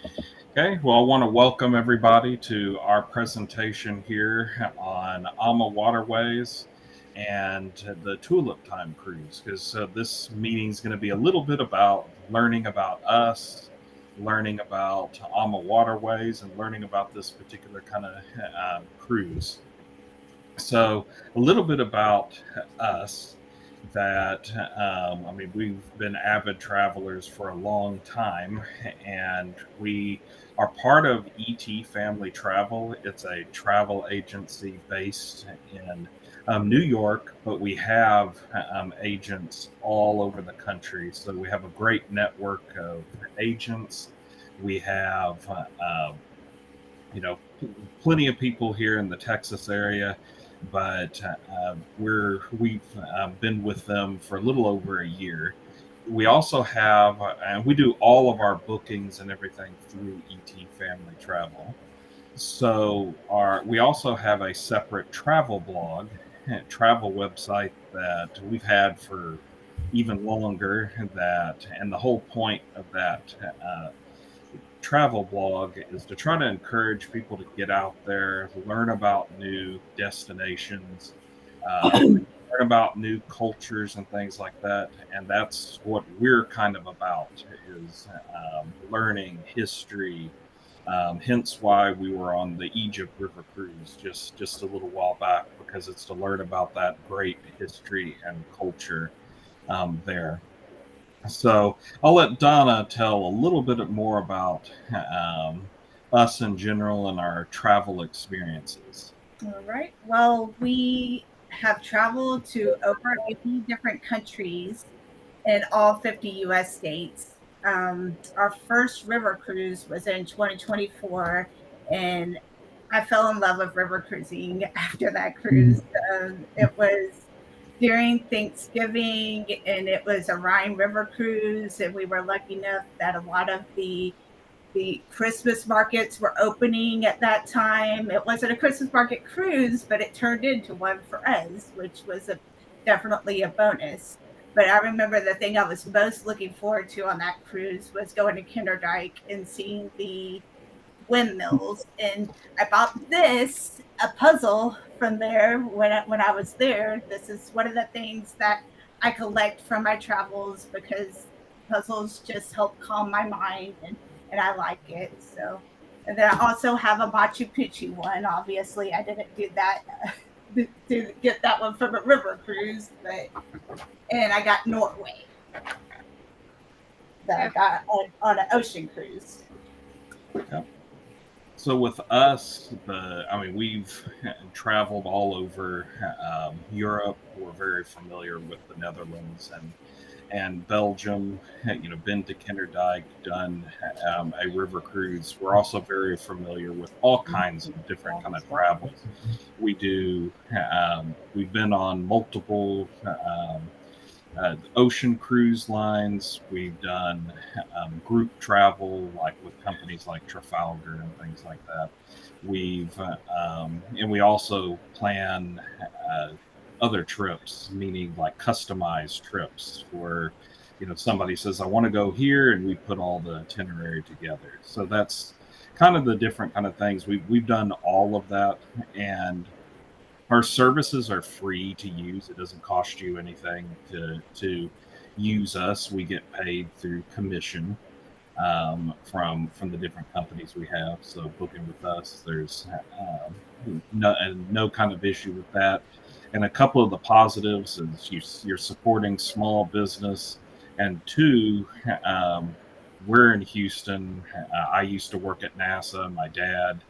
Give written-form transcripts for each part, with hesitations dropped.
Okay, well, I want to welcome everybody to our presentation here on AmaWaterways and the Tulip Time Cruise, because this meeting is going to be a little bit about learning about us, learning about AmaWaterways, and learning about this particular kind of cruise. So, a little bit about us that I mean, we've been avid travelers for a long time, and we are part of ET Family Travel. It's a travel agency based in New York, but we have agents all over the country. So, we have a great network of agents. We have you know, plenty of people here in the Texas area, but we've been with them for a little over a year. We also have, and we do all of our bookings and everything through ET Family Travel. So we also have a separate travel blog, travel website that we've had for even longer. And the whole point of that travel blog is to try to encourage people to get out there, learn about new destinations, learn about new cultures and things like that. And that's what we're kind of about is learning history. Hence why we were on the Egypt River cruise just a little while back, because it's to learn about that great history and culture there. So I'll let Donna tell a little bit more about us in general and our travel experiences. All right. Well, we have traveled to over 80 different countries in all 50 US states. Our first river cruise was in 2024, and I fell in love with river cruising after that cruise. It was during Thanksgiving, and it was a Rhine River cruise, and we were lucky enough that a lot of the Christmas markets were opening at that time. It wasn't a Christmas market cruise, but it turned into one for us, which was definitely a bonus. But I remember the thing I was most looking forward to on that cruise was going to Kinderdijk and seeing the windmills. And I bought this a puzzle from there when I was there. This is one of the things that I collect from my travels because puzzles just help calm my mind, and I like it. So, and then I also have a Machu Picchu one. Obviously, I didn't do that to get that one from a river cruise, but and I got Norway that I Okay. got on an ocean cruise. Yep. So with us, I mean, we've traveled all over Europe. We're very familiar with the Netherlands and Belgium. You know, been to Kinderdijk, done a river cruise. We're also very familiar with all kinds of different kind of travels. We do. We've been on multiple ocean cruise lines. We've done group travel, like with companies like Trafalgar and things like that. And we also plan other trips, meaning like customized trips where, you know, somebody says, I want to go here, and we put all the itinerary together. So that's kind of the different kind of things. We've done all of that, and our services are free to use. It doesn't cost you anything to use us. We get paid through commission from the different companies we have. So booking with us, there's no kind of issue with that. And a couple of the positives is you're supporting small business, and two, we're in Houston. I used to work at NASA. My dad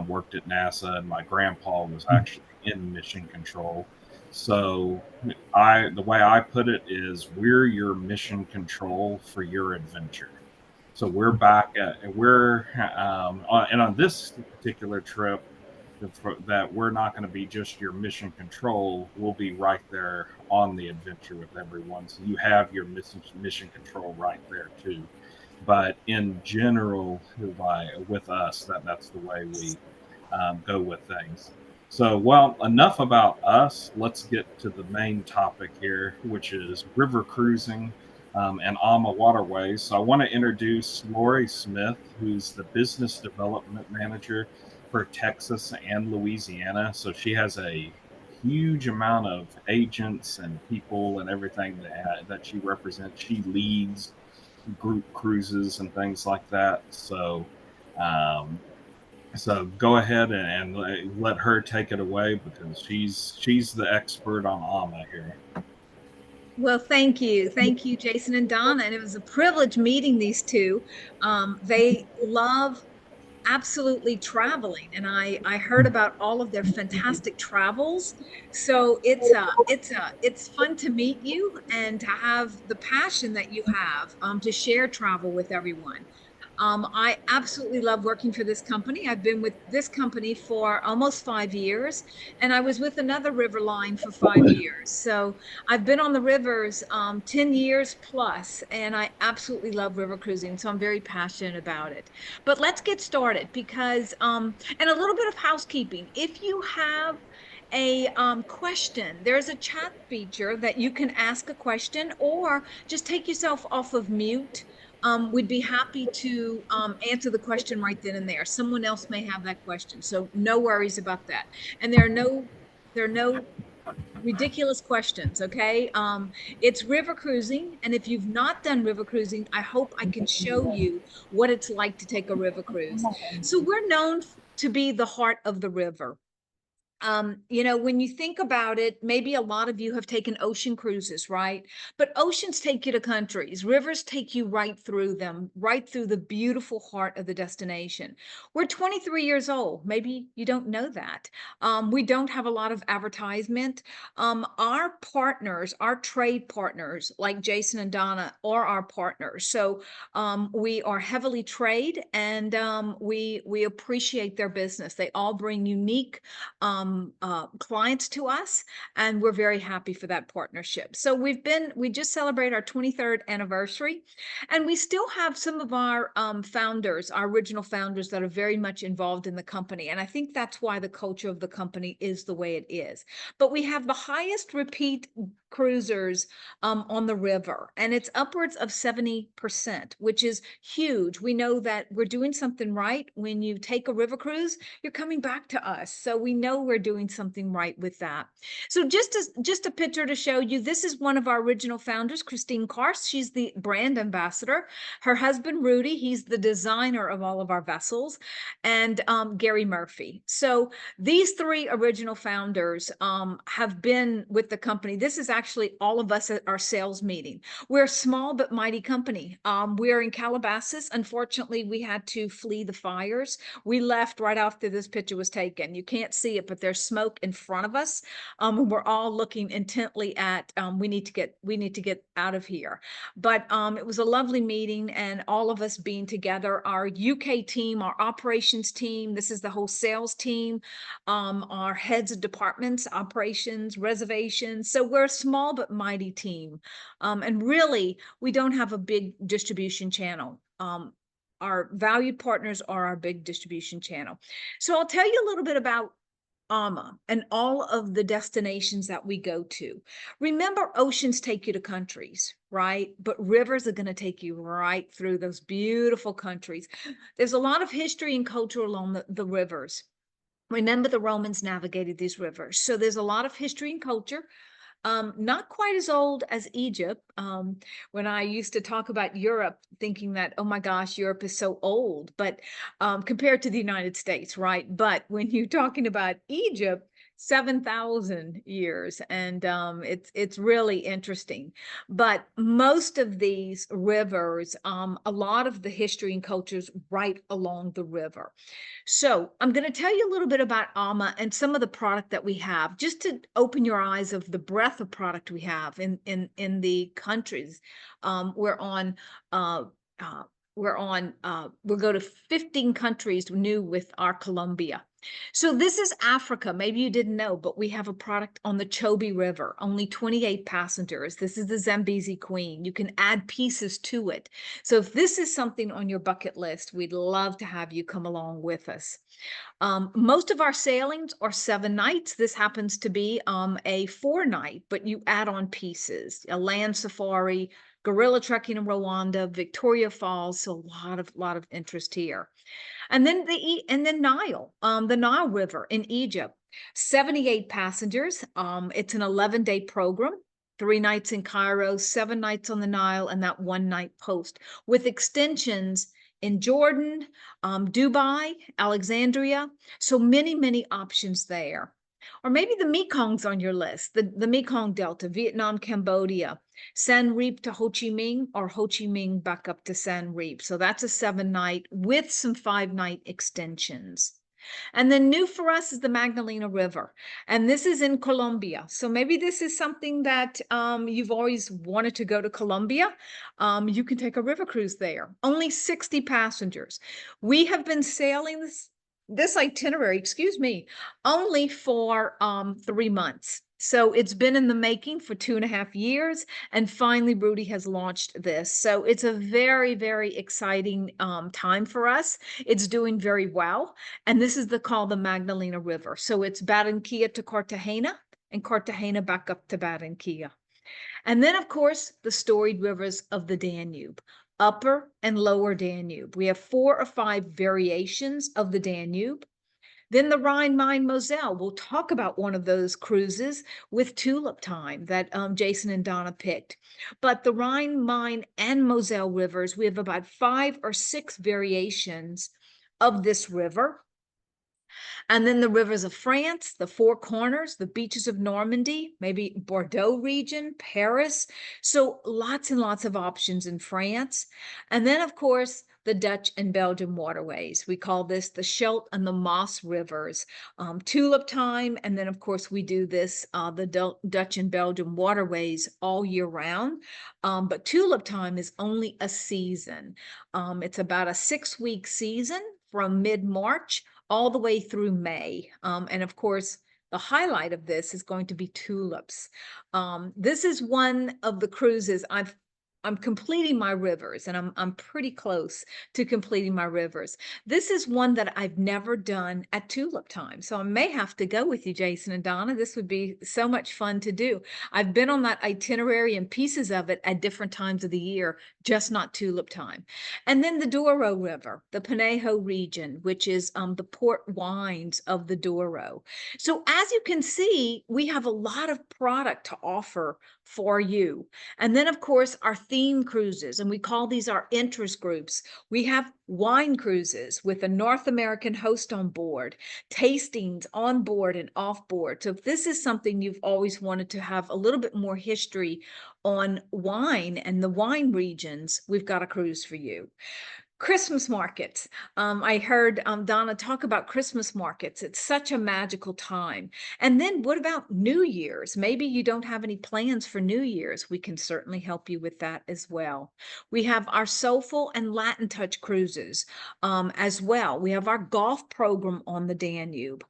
worked at NASA, and my grandpa was actually in mission control. So the way I put it is, we're your mission control for your adventure. So we're back at and on this particular trip, that we're not going to be just your mission control. We'll be right there on the adventure with everyone. So you have your mission control right there too. But in general, with us, that's the way we go with things. So, well, enough about us. Let's get to the main topic here, which is river cruising. and AmaWaterways. So I want to introduce Lori Smith, who's the business development manager for Texas and Louisiana. So she has a huge amount of agents and people and everything that she represents. She leads group cruises and things like that. Um, so go ahead and let her take it away because she's the expert on AMA here. Well, thank you. Thank you, Jason and Donna. And it was a privilege meeting these two. They love absolutely traveling, and I heard about all of their fantastic travels. So it's fun to meet you and to have the passion that you have to share travel with everyone. I absolutely love working for this company. I've been with this company for almost 5 years, and I was with another river line for 5 years. So I've been on the rivers 10 years plus, and I absolutely love river cruising. So I'm very passionate about it. But let's get started because, and a little bit of housekeeping. If you have a question, there's a chat feature that you can ask a question or just take yourself off of mute. We'd be happy to answer the question right then and there. Someone else may have that question, so no worries about that. And there are no ridiculous questions. Okay, it's river cruising, and if you've not done river cruising, I hope I can show you what it's like to take a river cruise. So we're known to be the heart of the river. When you think about it, maybe a lot of you have taken ocean cruises, right? But oceans take you to countries, rivers take you right through them, right through the beautiful heart of the destination. We're 23 years old. Maybe you don't know that. We don't have a lot of advertisement. Our partners, our trade partners, like Jason and Donna, are our partners. So we are heavily trade, and we appreciate their business. They all bring unique clients to us, and we're very happy for that partnership. So we just celebrated our 23rd anniversary, and we still have some of our founders, our original founders, that are very much involved in the company. And I think that's why the culture of the company is the way it is. But we have the highest repeat cruisers on the river, and it's upwards of 70%, which is huge. We know that we're doing something right. When you take a river cruise, you're coming back to us. So we know we're doing something right with that. So just a picture to show you, this is one of our original founders, Christine Kars. She's the brand ambassador. Her husband, Rudy, he's the designer of all of our vessels, and Gary Murphy. So these three original founders have been with the company. This is actually all of us at our sales meeting. We're a small but mighty company. We're in Calabasas. Unfortunately, we had to flee the fires. We left right after this picture was taken. You can't see it, but there's smoke in front of us. We're all looking intently at we need to get out of here. But it was a lovely meeting, and all of us being together. Our UK team, our operations team, this is the whole sales team, our heads of departments, operations, reservations. So we're a small but mighty team, and really we don't have a big distribution channel. Our valued partners are our big distribution channel. So I'll tell you a little bit about AMA and all of the destinations that we go to. Remember, oceans take you to countries, right? But rivers are going to take you right through those beautiful countries. There's a lot of history and culture along the rivers. Remember, the Romans navigated these rivers. So there's a lot of history and culture. Not quite as old as Egypt. When I used to talk about Europe, thinking that, oh my gosh, Europe is so old, but compared to the United States, right? But when you're talking about Egypt, 7,000 years, and it's really interesting. But most of these rivers, a lot of the history and cultures right along the river. So I'm going to tell you a little bit about AMA and some of the product that we have, just to open your eyes of the breadth of product we have in the countries. We're on we'll go to 15 countries new with our Colombia. So this is Africa. Maybe you didn't know, but we have a product on the Chobe River, only 28 passengers. This is the Zambezi Queen. You can add pieces to it. So if this is something on your bucket list, we'd love to have you come along with us. Most of our sailings are 7 nights. This happens to be a 4-night, but you add on pieces, a land safari, gorilla trekking in Rwanda, Victoria Falls. So a lot of interest here. And then Nile, the Nile River in Egypt, 78 passengers. It's an 11-day program, 3 nights in Cairo, 7 nights on the Nile, and that 1 night post with extensions in Jordan, Dubai, Alexandria. So many options there. Or maybe the Mekong's on your list, the Mekong Delta, Vietnam, Cambodia, Siem Reap to Ho Chi Minh, or Ho Chi Minh back up to Siem Reap. So that's a 7-night with some 5-night extensions. And then new for us is the Magdalena River. And this is in Colombia. So maybe this is something that you've always wanted to go to Colombia. You can take a river cruise there. Only 60 passengers. We have been sailing this itinerary, excuse me, only for 3 months. So it's been in the making for 2.5 years, and finally Rudy has launched this. So it's a very exciting time for us. It's doing very well, and this is called the Magdalena River. So it's Barranquilla to Cartagena, and Cartagena back up to Barranquilla. And then, of course, the storied rivers of the Danube, Upper and Lower Danube. We have 4 or 5 variations of the Danube. Then the Rhine, Main, Moselle. We'll talk about one of those cruises with Tulip Time that Jason and Donna picked. But the Rhine, Main, and Moselle rivers, we have about 5 or 6 variations of this river. And then the rivers of France, the Four Corners, the beaches of Normandy, maybe Bordeaux region, Paris. So lots and lots of options in France. And then, of course, the Dutch and Belgian waterways. We call this the Scheldt and the Maas rivers, Tulip Time. And then, of course, we do this, the Dutch and Belgian waterways all year round. But Tulip Time is only a season. It's about a 6-week season from mid-March all the way through May. And of course, the highlight of this is going to be tulips. This is one of the cruises I'm completing my rivers, and I'm pretty close to completing my rivers. This is one that I've never done at Tulip Time. So I may have to go with you, Jason and Donna. This would be so much fun to do. I've been on that itinerary and pieces of it at different times of the year, just not Tulip Time. And then the Douro River, the Panejo region, which is the port wines of the Douro. So as you can see, we have a lot of product to offer for you. And then, of course, our theme cruises, and we call these our interest groups. We have wine cruises with a North American host on board, tastings on board and off board. So if this is something you've always wanted to have a little bit more history on wine and the wine regions, we've got a cruise for you. Christmas markets. I heard Donna talk about Christmas markets. It's such a magical time. And then what about New Year's? Maybe you don't have any plans for New Year's. We can certainly help you with that as well. We have our Soulful and Latin Touch cruises as well. We have our golf program on the Danube.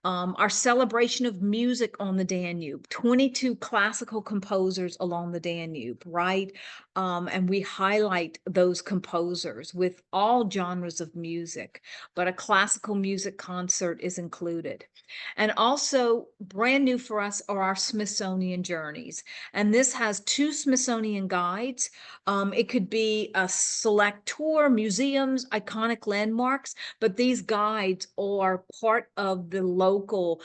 Our celebration of music on the Danube, 22 classical composers along the Danube, right? And we highlight those composers with all genres of music, but a classical music concert is included. And also brand new for us are our Smithsonian journeys. And this has 2 Smithsonian guides. It could be a select tour, museums, iconic landmarks, but these guides are part of the local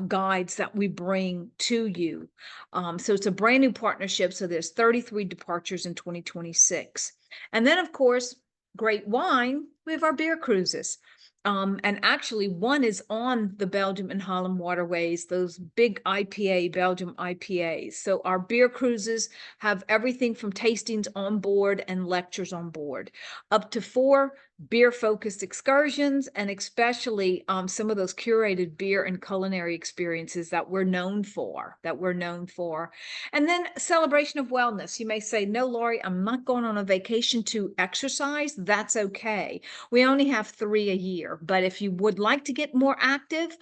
guides that we bring to you. So it's a brand new partnership. So there's 33 departures in 2026. And then, of course, great wine, we have our beer cruises. And actually one is on the Belgium and Holland waterways, those big IPA, Belgium IPAs. So our beer cruises have everything from tastings on board and lectures on board, up to 4 beer-focused excursions, and especially some of those curated beer and culinary experiences that we're known for, And then celebration of wellness. You may say, no, Lori, I'm not going on a vacation to exercise. That's okay. We only have 3 a year, but if you would like to get more active,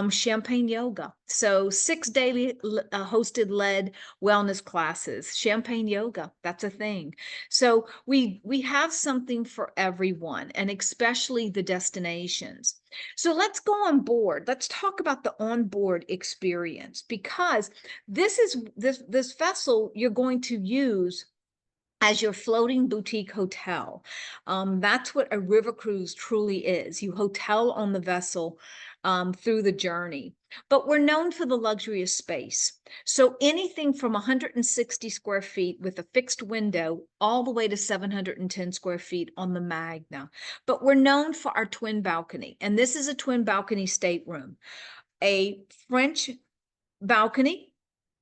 Champagne Yoga. So 6 daily hosted led wellness classes, Champagne Yoga, that's a thing. So we have something for everyone, and especially the destinations. So let's go on board. Let's talk about the onboard experience, because this vessel you're going to use as your floating boutique hotel. That's what a river cruise truly is. You hotel on the vessel through the journey. But we're known for the luxurious space. So anything from 160 square feet with a fixed window all the way to 710 square feet on the Magna. But we're known for our twin balcony. And this is a twin balcony stateroom, a French balcony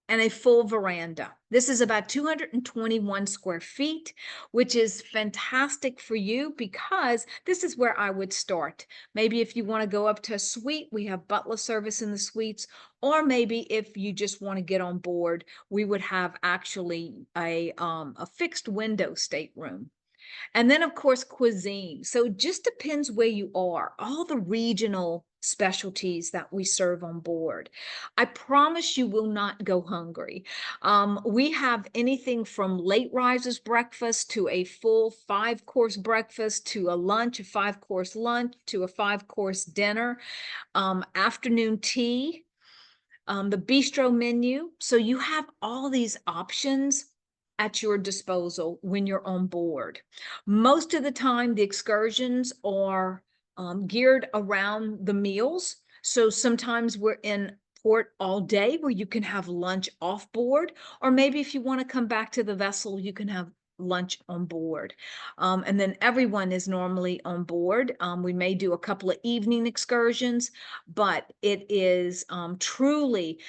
and a full veranda. This is about 221 square feet, which is fantastic for you because this is where I would start. Maybe if you want to go up to a suite, we have butler service in the suites, or maybe if you just want to get on board, we would have actually a fixed window stateroom. And then, of course, cuisine. So it just depends where you are, all the regional specialties that we serve on board. I promise you will not go hungry. We have anything from late risers breakfast to a full 5-course breakfast to a lunch, a 5-course lunch to a 5-course dinner, afternoon tea, the bistro menu. So you have all these options at your disposal when you're on board. Most of the time, the excursions are geared around the meals. So sometimes we're in port all day where you can have lunch off board, or maybe if you want to come back to the vessel, you can have lunch on board. And then everyone is normally on board. We may do a couple of evening excursions, but it is truly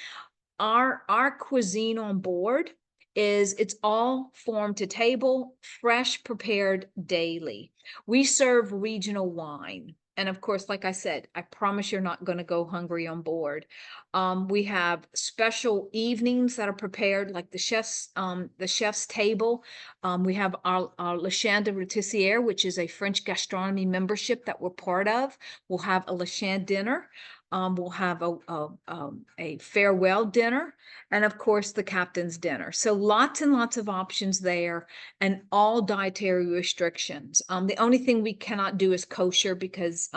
our cuisine on board is it's all farm to table, fresh prepared daily. We serve regional wine. And of course, like I said, I promise you're not going to go hungry on board. We have special evenings that are prepared, like the chef's table. We have our Le Chant de Rôtissière, which is a French gastronomy membership that we're part of. We'll have a Le Chant dinner. We'll have a farewell dinner, and of course the captain's dinner. So lots and lots of options there, and all dietary restrictions. The only thing we cannot do is kosher because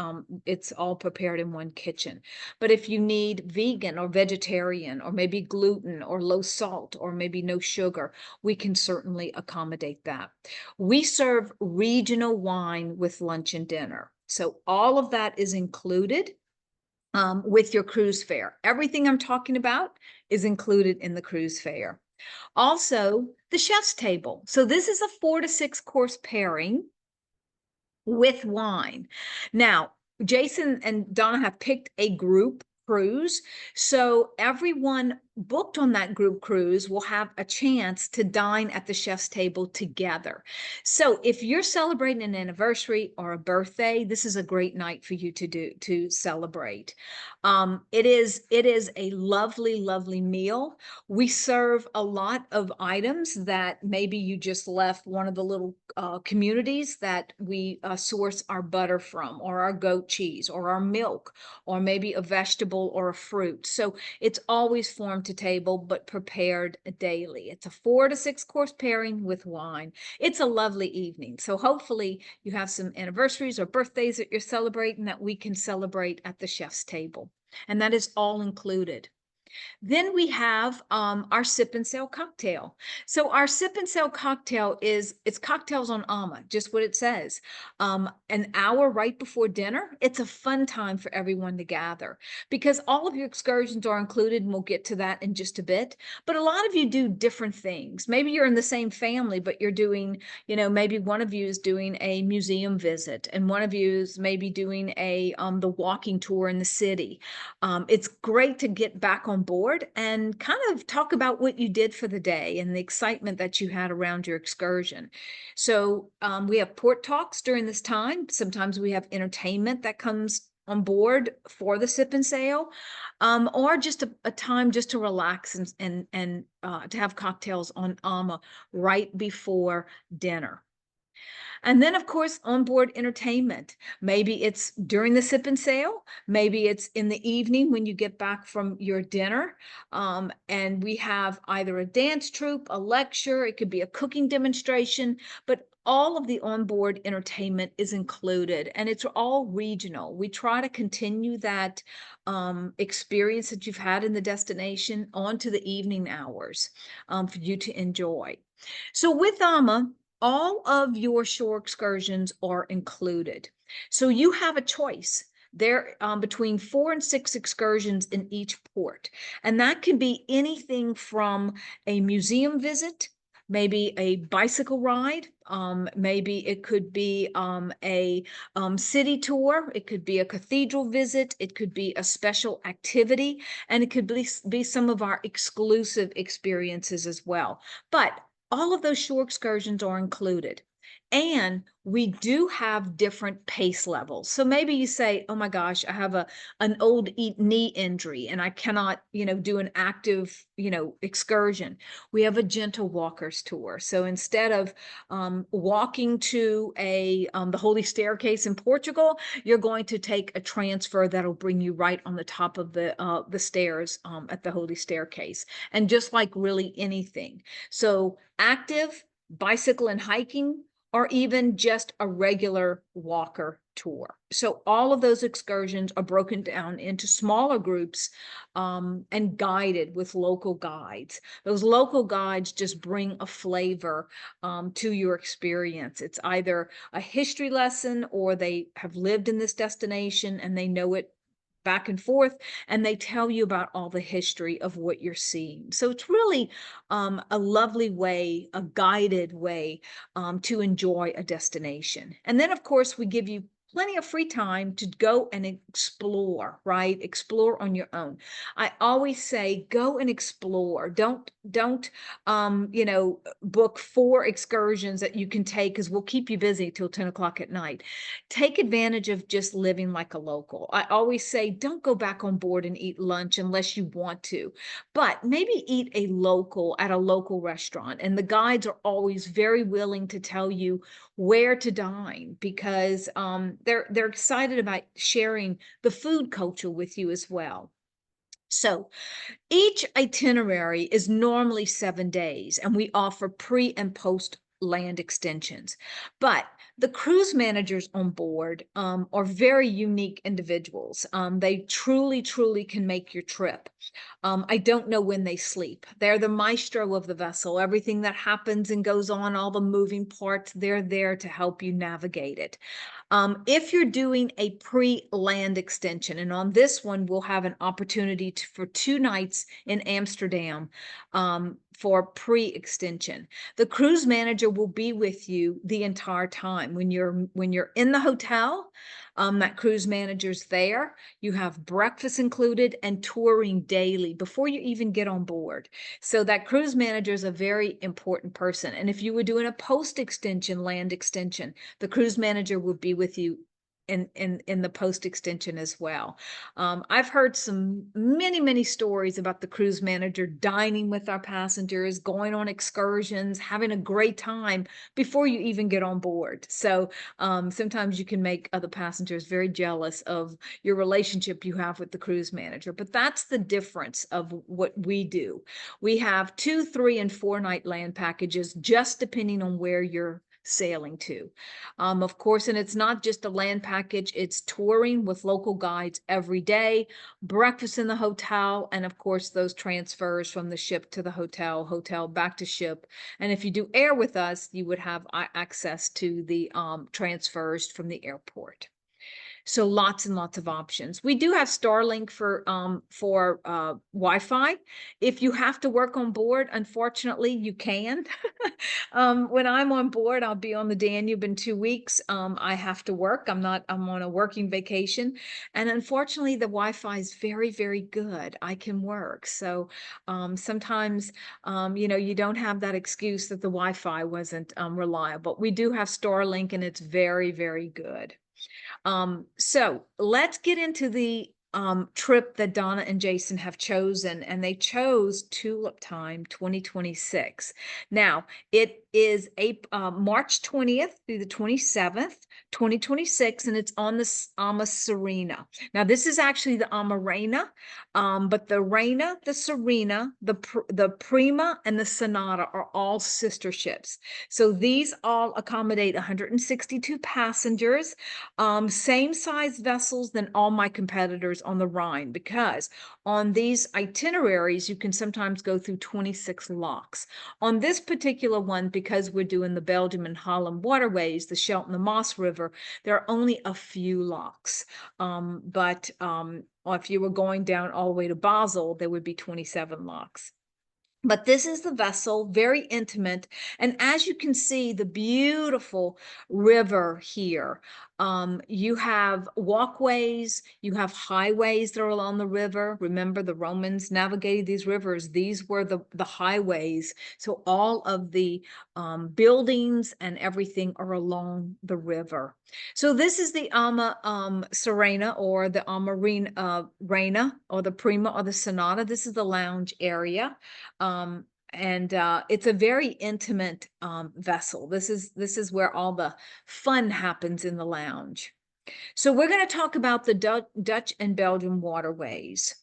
it's all prepared in one kitchen. But if you need vegan or vegetarian, or maybe gluten or low salt, or maybe no sugar, we can certainly accommodate that. We serve regional wine with lunch and dinner. So all of that is included with your cruise fare. Everything I'm talking about is included in the cruise fare. Also, the chef's table. So this is a 4 to 6 course pairing with wine. Now, Jason and Donna have picked a group cruise. So everyone booked on that group cruise will have a chance to dine at the chef's table together. So if you're celebrating an anniversary or a birthday, this is a great night for you to celebrate. It is a lovely, lovely meal. We serve a lot of items that maybe you just left one of the little communities that we source our butter from, or our goat cheese, or our milk, or maybe a vegetable or a fruit. So it's always farm to table, but prepared daily. It's a 4 to 6 course pairing with wine. It's a lovely evening. So hopefully you have some anniversaries or birthdays that you're celebrating that we can celebrate at the chef's table. And that is all included. Then we have our sip and sail cocktail. So our sip and sail cocktail it's cocktails on Ama, just what it says. An hour right before dinner. It's a fun time for everyone to gather because all of your excursions are included, and we'll get to that in just a bit. But a lot of you do different things. Maybe you're in the same family, but you're doing, maybe one of you is doing a museum visit, and one of you is maybe doing the walking tour in the city. It's great to get back on board and kind of talk about what you did for the day and the excitement that you had around your excursion. So we have port talks during this time. Sometimes we have entertainment that comes on board for the sip and sail, or just a time just to relax and to have cocktails on Ama right before dinner. And then, of course, onboard entertainment. Maybe it's during the sip and sail. Maybe it's in the evening when you get back from your dinner. And we have either a dance troupe, a lecture, it could be a cooking demonstration, but all of the onboard entertainment is included, and it's all regional. We try to continue that experience that you've had in the destination onto the evening hours for you to enjoy. So with Ama, all of your shore excursions are included. So you have a choice. There between 4 and 6 excursions in each port. And that can be anything from a museum visit, maybe a bicycle ride, maybe it could be a city tour, it could be a cathedral visit, it could be a special activity, and it could be some of our exclusive experiences as well. But all of those shore excursions are included. And we do have different pace levels. So maybe you say, oh my gosh, I have an old knee injury and I cannot, do an active, excursion. We have a gentle walkers tour. So instead of walking to the Holy Staircase in Portugal, you're going to take a transfer that'll bring you right on the top of the stairs at the Holy Staircase. And just like really anything. So active, bicycle and hiking, or even just a regular walker tour. So all of those excursions are broken down into smaller groups and guided with local guides. Those local guides just bring a flavor to your experience. It's either a history lesson or they have lived in this destination and they know it back and forth, and they tell you about all the history of what you're seeing. So it's really a lovely way, a guided way to enjoy a destination. And then, of course, we give you plenty of free time to go and explore, right? Explore on your own. I always say, go and explore. Don't book 4 excursions that you can take because we'll keep you busy till 10 o'clock at night. Take advantage of just living like a local. I always say, don't go back on board and eat lunch unless you want to, but maybe eat at a local restaurant. And the guides are always very willing to tell you where to dine because they're excited about sharing the food culture with you as well. So each itinerary is normally 7 days, and we offer pre and post land extensions. But the cruise managers on board are very unique individuals. They truly, truly can make your trip. I don't know when they sleep. They're the maestro of the vessel. Everything that happens and goes on, all the moving parts, they're there to help you navigate it. If you're doing a pre-land extension, and on this one, we'll have an opportunity for 2 nights in Amsterdam for pre-extension. The cruise manager will be with you the entire time. When you're in the hotel, that cruise manager's there. You have breakfast included and touring daily before you even get on board. So that cruise manager is a very important person. And if you were doing a post-extension, land extension, the cruise manager would be with you in the post extension as well. I've heard many stories about the cruise manager dining with our passengers, going on excursions, having a great time before you even get on board. So sometimes you can make other passengers very jealous of your relationship you have with the cruise manager, but that's the difference of what we do. We have 2, 3, and 4 night land packages, just depending on where you're sailing to. Of course, and it's not just a land package, it's touring with local guides every day, breakfast in the hotel, and of course, those transfers from the ship to the hotel back to ship. And if you do air with us, you would have access to the transfers from the airport. So lots and lots of options. We do have Starlink for Wi-Fi. If you have to work on board, unfortunately, you can. When I'm on board, I'll be on the Danube in 2 weeks. I have to work. I'm on a working vacation. And unfortunately, the Wi-Fi is very, very good. I can work. So sometimes, you don't have that excuse that the Wi-Fi wasn't reliable. We do have Starlink and it's very, very good. So let's get into the trip that Donna and Jason have chosen, and they chose Tulip Time 2026. Now, it is March 20th through the 27th, 2026, and it's on the Ama Serena. Now, this is actually the Ama Reina, but the Reina, the Serena, the Prima, and the Sonata are all sister ships. So these all accommodate 162 passengers, same size vessels than all my competitors on the Rhine, because on these itineraries, you can sometimes go through 26 locks. On this particular one, because because we're doing the Belgium and Holland waterways, the Scheldt and the Maas River, there are only a few locks. But if you were going down all the way to Basel, there would be 27 locks. But this is the vessel, very intimate. And as you can see, the beautiful river here. You have walkways, you have highways that are along the river. Remember, the Romans navigated these rivers. These were the highways. So all of the buildings and everything are along the river. So this is the Ama Serena, or the Ama Reina, or the Prima, or the Sonata. This is the lounge area. And it's a very intimate vessel. This is where all the fun happens in the lounge. So we're going to talk about the Dutch and Belgian waterways.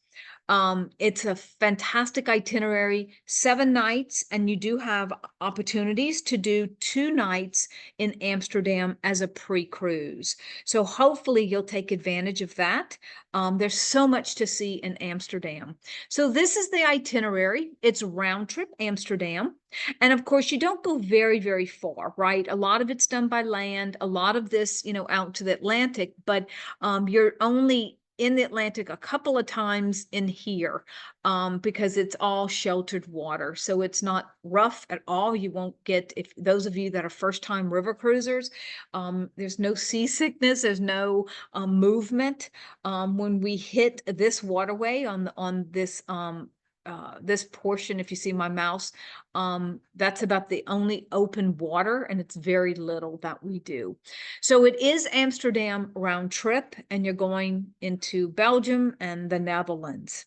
It's a fantastic itinerary, 7 nights, and you do have opportunities to do 2 nights in Amsterdam as a pre-cruise. So hopefully you'll take advantage of that. There's so much to see in Amsterdam. So this is the itinerary. It's round trip Amsterdam. And of course, you don't go very, very far, right? A lot of it's done by land, a lot of this, out to the Atlantic, but you're only in the Atlantic a couple of times in here because it's all sheltered water. So it's not rough at all. You won't get, if those of you that are first-time river cruisers, there's no seasickness, there's no movement. When we hit this waterway on this portion, if you see my mouse, that's about the only open water, and it's very little that we do. So it is Amsterdam round trip, and you're going into Belgium and the Netherlands.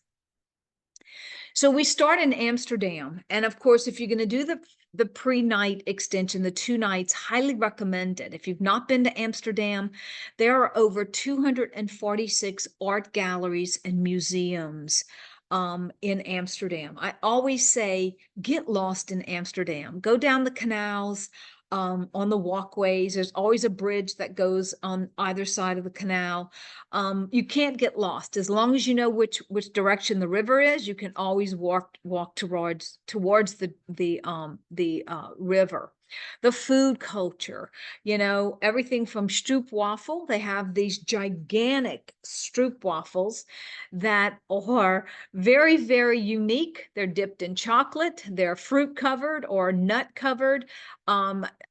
So we start in Amsterdam. And of course, if you're going to do the pre-night extension, the 2 nights, highly recommended. If you've not been to Amsterdam, there are over 246 art galleries and museums in Amsterdam. I always say, get lost in Amsterdam. Go down the canals, on the walkways. There's always a bridge that goes on either side of the canal. You can't get lost. As long as you know which direction the river is, you can always walk towards the river. The food culture, everything from stroopwafel. They have these gigantic stroopwafels that are very, very unique. They're dipped in chocolate. They're fruit covered or nut covered.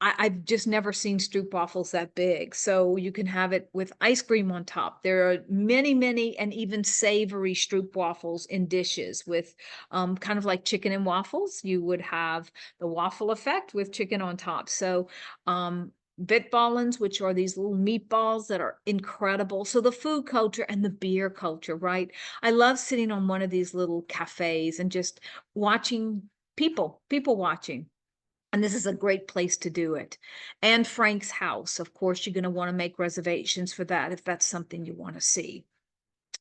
I've just never seen stroopwafels that big. So you can have it with ice cream on top. There are many, many, and even savory stroopwafels in dishes with kind of like chicken and waffles. You would have the waffle effect with chicken on top. So bitballens, which are these little meatballs that are incredible. So the food culture and the beer culture, right? I love sitting on one of these little cafes and just watching people watching. And this is a great place to do it. And Frank's house, of course, you're going to want to make reservations for that if that's something you want to see.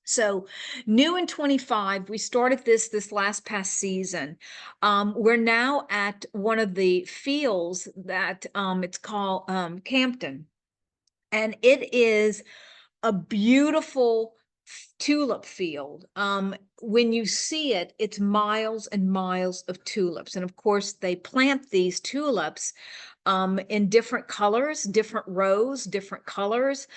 So new in 25, we started this last past season. We're now at one of the fields that it's called Campton. And it is a beautiful tulip field. When you see it, it's miles and miles of tulips. And of course, they plant these tulips in different colors, different rows, different colors.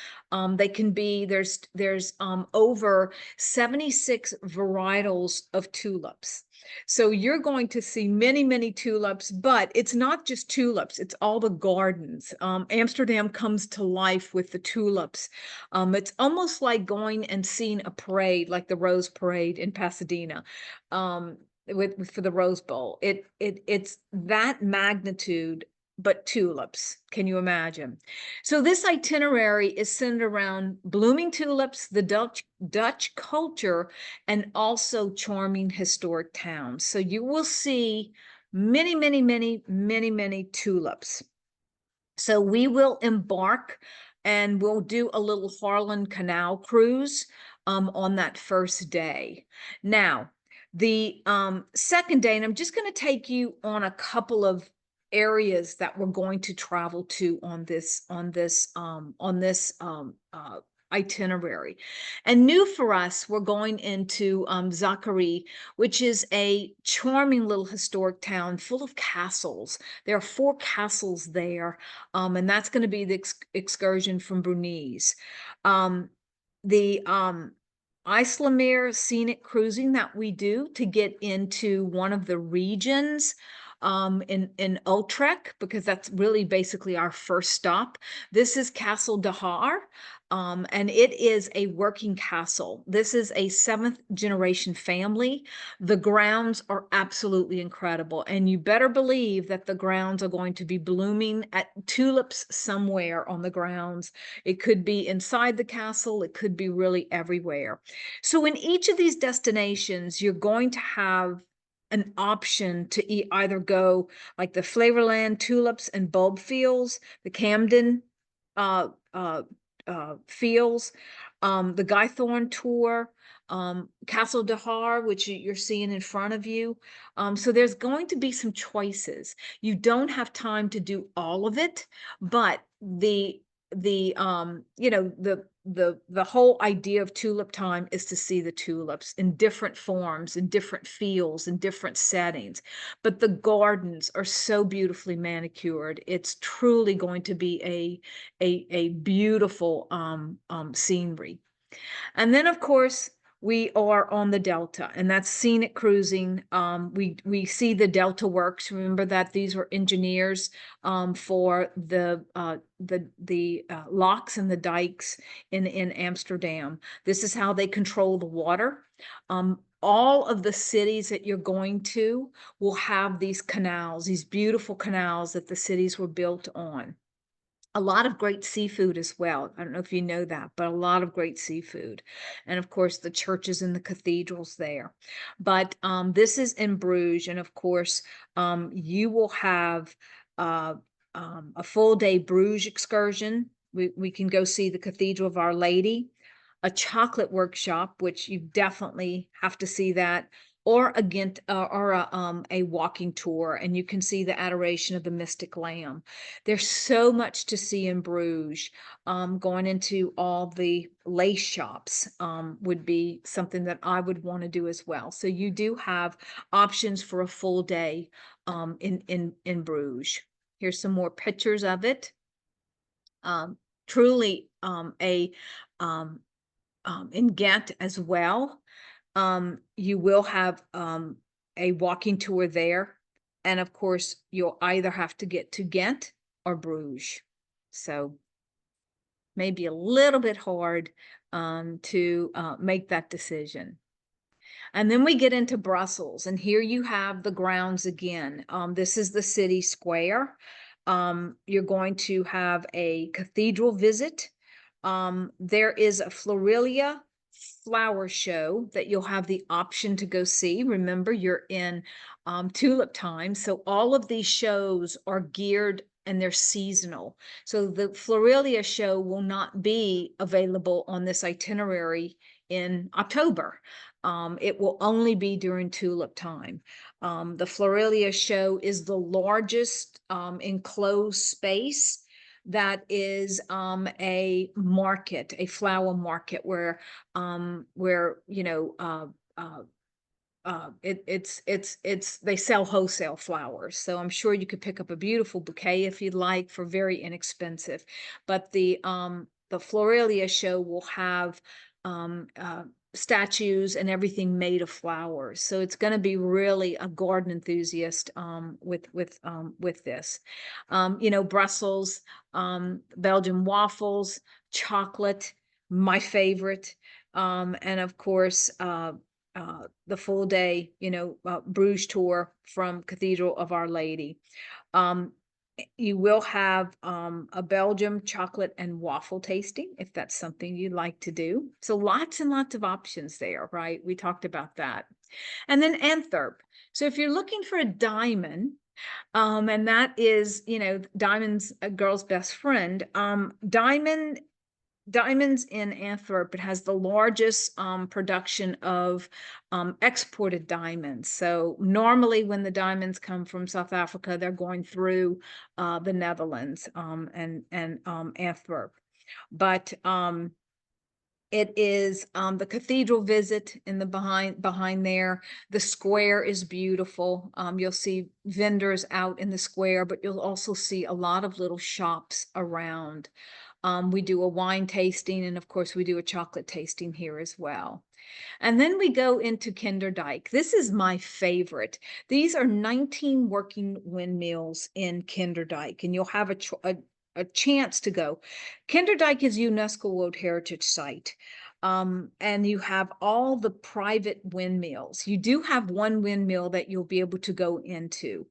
They can be, there's over 76 varietals of tulips. So you're going to see many, many tulips, but it's not just tulips, it's all the gardens. Amsterdam comes to life with the tulips. It's almost like going and seeing a parade, like the Rose Parade in Pasadena, for the Rose Bowl. It's that magnitude, but tulips. Can you imagine? So this itinerary is centered around blooming tulips, the Dutch culture, and also charming historic towns. So you will see many, many, many, many, many tulips. So we will embark and we'll do a little Harlan Canal cruise on that first day. Now, the second day, and I'm just going to take you on a couple of areas that we're going to travel to on this itinerary. And new for us, we're going into Zachary, which is a charming little historic town full of castles. There are 4 castles there, and that's going to be the excursion from Brunies. The Islamere scenic cruising that we do to get into one of the regions in Utrecht, because that's really basically our first stop. This is Castle Dahar, and it is a working castle. This is a 7th generation family. The grounds are absolutely incredible, and you better believe that the grounds are going to be blooming at tulips somewhere on the grounds. It could be inside the castle, it could be really everywhere. So in each of these destinations, you're going to have an option to either go like the Flavorland tulips and bulb fields, the Camden uh, uh, fields, the Guythorne tour, Castle Dahar, which you're seeing in front of you. So there's going to be some choices. You don't have time to do all of it, but the whole idea of tulip time is to see the tulips in different forms, in different fields, in different settings. But the gardens are so beautifully manicured. It's truly going to be a beautiful scenery. And then, of course, we are on the Delta, and that's scenic cruising. We see the Delta Works. Remember that these were engineers for the locks and the dikes in Amsterdam. This is how they control the water. All of the cities that you're going to will have these canals, these beautiful canals that the cities were built on. A lot of great seafood as well. I don't know if you know that, but a lot of great seafood. And of course, the churches and the cathedrals there. But this is in Bruges. And of course, you will have a full day Bruges excursion. We can go see the Cathedral of Our Lady, a chocolate workshop, which you definitely have to see that, or a walking tour, and you can see the adoration of the mystic lamb. There's so much to see in Bruges. Going into all the lace shops would be something that I would want to do as well. So you do have options for a full day in Bruges. Here's some more pictures of it. Truly in Ghent as well. You will have a walking tour there. And of course, you'll either have to get to Ghent or Bruges. So maybe a little bit hard to make that decision. And then we get into Brussels, and here you have the grounds again. This is the city square. You're going to have a cathedral visit. There is a Florilia flower show that you'll have the option to go see. Remember, you're in tulip time, so all of these shows are geared and they're seasonal. So the Florilia show will not be available on this itinerary in October. It will only be during tulip time. The Florilia show is the largest enclosed space that is a market, a flower market where you know it's they sell wholesale flowers. So I'm sure you could pick up a beautiful bouquet if you'd like for very inexpensive. But the Floralia show will have statues and everything made of flowers. So it's going to be really a garden enthusiast with this. You know, Brussels, Belgian waffles, chocolate, my favorite, and of course the full day, you know, Bruges tour from Cathedral of Our Lady. You will have a Belgium chocolate and waffle tasting if that's something you'd like to do. So lots and lots of options there, right? We talked about that. And then Antwerp. So if you're looking for a diamond, and that is, you know, diamond's a girl's best friend. Diamonds in Antwerp, it has the largest production of exported diamonds. So normally when the diamonds come from South Africa, they're going through the Netherlands and Antwerp. But It is the cathedral visit in the behind there. The square is beautiful. You'll see vendors out in the square, but you'll also see a lot of little shops around. We do a wine tasting, and of course, we do a chocolate tasting here as well. And then we go into Kinderdijk. This is my favorite. These are 19 working windmills in Kinderdijk, and you'll have a chance to go. Kinderdijk is UNESCO World Heritage Site. And you have all the private windmills. You do have one windmill that you'll be able to go into.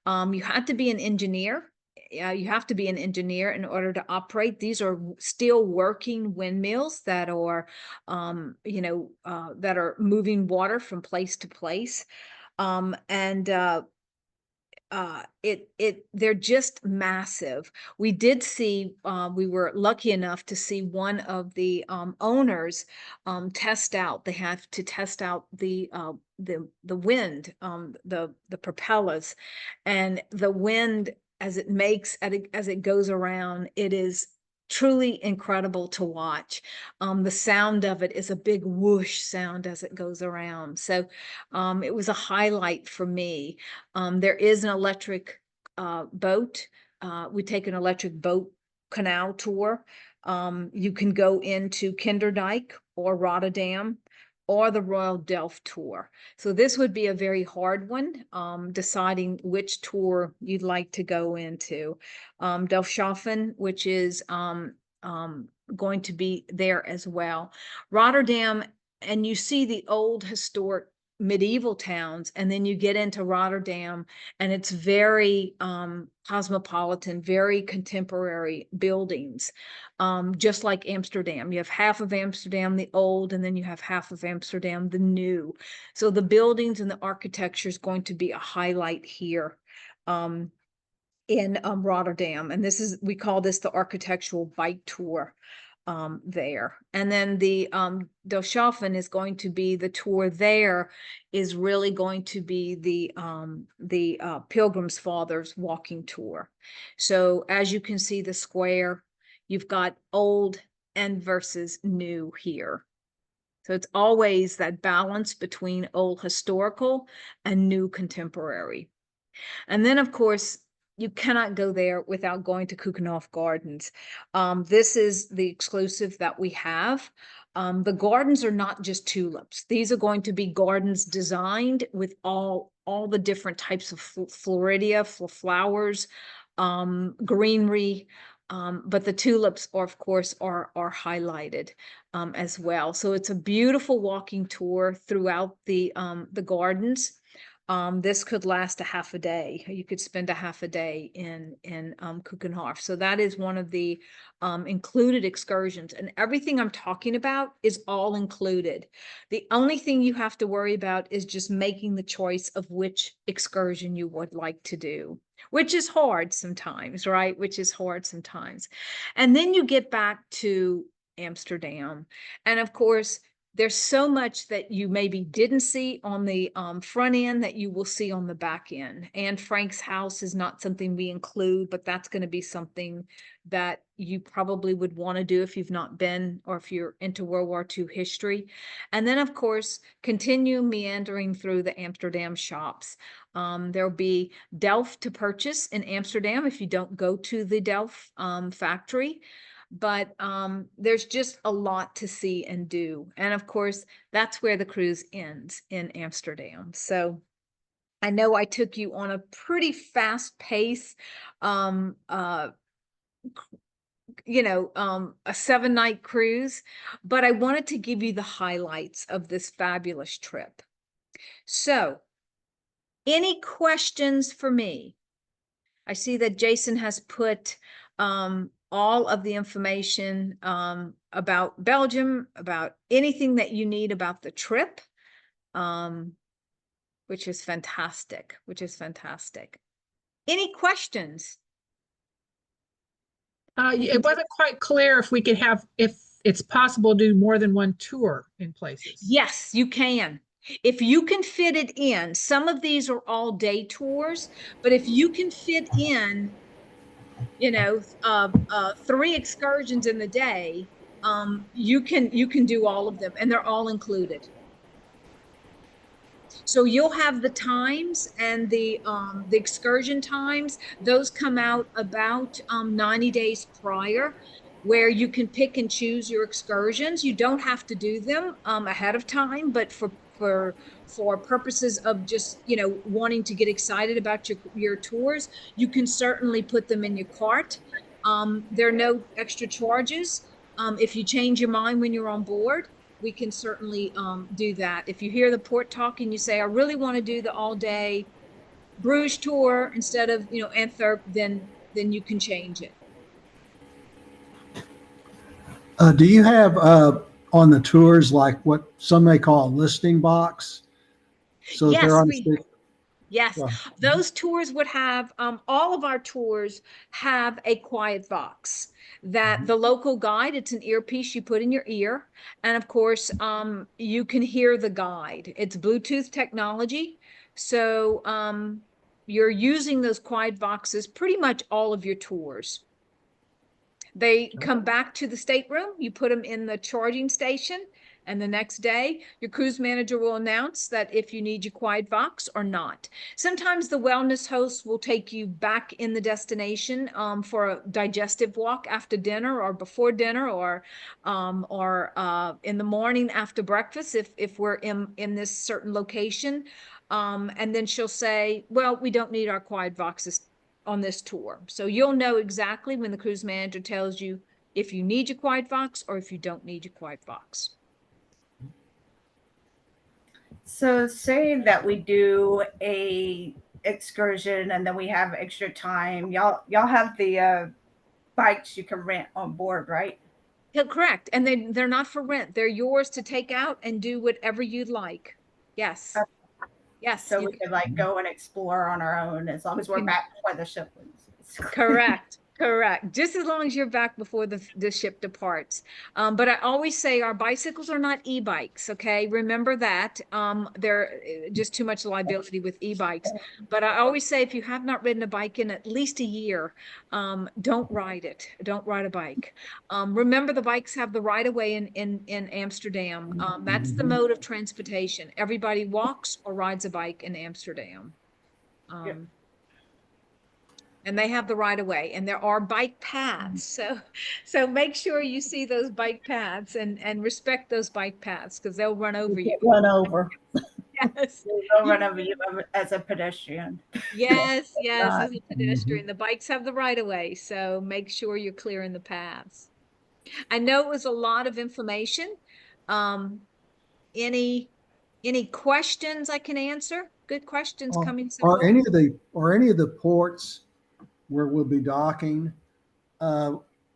You have to be an engineer. You have to be an engineer in order to operate. These are still working windmills that are, that are moving water from place to place. And they're just massive. We did see, we were lucky enough to see one of the owners test out. They have to test out the wind, the propellers, and the wind as it makes as it goes around. It is truly incredible to watch. The sound of it is a big whoosh sound as it goes around. So it was a highlight for me. There is an electric boat. We take an electric boat canal tour. You can go into Kinderdijk or Rotterdam or the Royal Delft tour. So this would be a very hard one, deciding which tour you'd like to go into. Delfshaven, which is going to be there as well. Rotterdam, and you see the old historic medieval towns, and then you get into Rotterdam, and it's very cosmopolitan, very contemporary buildings, just like Amsterdam. You have half of Amsterdam the old, and then you have half of Amsterdam the new. So the buildings and the architecture is going to be a highlight here in Rotterdam, and we call this the architectural bike tour. There. And then the Delfshaven is going to be the tour there is really going to be the Pilgrim's Fathers walking tour. So as you can see the square, you've got old and versus new here. So it's always that balance between old historical and new contemporary. And then of course, you cannot go there without going to Keukenhof Gardens. This is the exclusive that we have. The gardens are not just tulips. These are going to be gardens designed with all the different types of floridia, flowers, greenery, but the tulips are, of course, are highlighted as well. So it's a beautiful walking tour throughout the gardens. This could last a half a day. You could spend a half a day in Keukenhof. So that is one of the included excursions, and everything I'm talking about is all included. The only thing you have to worry about is just making the choice of which excursion you would like to do, which is hard sometimes, right? Which is hard sometimes. And then you get back to Amsterdam, and of course, there's so much that you maybe didn't see on the front end that you will see on the back end. And Frank's house is not something we include, but that's going to be something that you probably would want to do if you've not been, or if you're into World War II history. And then, of course, continue meandering through the Amsterdam shops. There'll be Delft to purchase in Amsterdam if you don't go to the Delft factory. But there's just a lot to see and do. And of course, that's where the cruise ends, in Amsterdam. So I know I took you on a pretty fast pace, a 7-night cruise, but I wanted to give you the highlights of this fabulous trip. So any questions for me? I see that Jason has put all of the information about Belgium, about anything that you need about the trip, which is fantastic, Any questions? It wasn't quite clear if it's possible to do more than one tour in places. Yes, you can. If you can fit it in, some of these are all day tours, but if you can fit in 3 excursions in the day, you can do all of them, and they're all included. So you'll have the times and the excursion times. Those come out about 90 days prior, where you can pick and choose your excursions. You don't have to do them ahead of time, but for purposes of just, you know, wanting to get excited about your tours, you can certainly put them in your cart. There are no extra charges. If you change your mind when you're on board, we can certainly do that. If you hear the port talk and you say, I really want to do the all day Bruges tour instead of, you know, Antwerp, then you can change it. Do you have on the tours like what some may call a listing box? So if they're Yes, on we yes, well, those tours would have all of our tours have a quiet box that the local guide, it's an earpiece you put in your ear, and of course you can hear the guide. It's Bluetooth technology, so you're using those quiet boxes pretty much all of your tours. They come back to the stateroom, you put them in the charging station, and the next day your cruise manager will announce that if you need your quiet box or not. Sometimes the wellness host will take you back in the destination for a digestive walk after dinner or before dinner, or in the morning after breakfast if we're in this certain location. And then she'll say, well, we don't need our quiet boxes on this tour. So you'll know exactly when the cruise manager tells you if you need your quiet box or if you don't need your quiet box. So say that we do a excursion and then we have extra time. Y'all have the bikes you can rent on board, right? Yeah, correct. And they're not for rent. They're yours to take out and do whatever you'd like. Yes. Yes. So we could like go and explore on our own as long as we're can back before the ship leaves. Correct. Correct. Just as long as you're back before the ship departs. But I always say our bicycles are not e-bikes. Okay. Remember that. They're just too much liability with e-bikes. But I always say if you have not ridden a bike in at least a year, don't ride it. Don't ride a bike. Remember the bikes have the right of way in Amsterdam. That's the mode of transportation. Everybody walks or rides a bike in Amsterdam. And they have the right of way, and there are bike paths. So make sure you see those bike paths and respect those bike paths, because they'll run over you. Run over. Yes. They'll run over you as a pedestrian. Yes, yes, as a pedestrian. The bikes have the right of way, so make sure you're clearing the paths. I know it was a lot of information. Any questions I can answer? Good questions coming so are far. any of the ports where we'll be docking uh,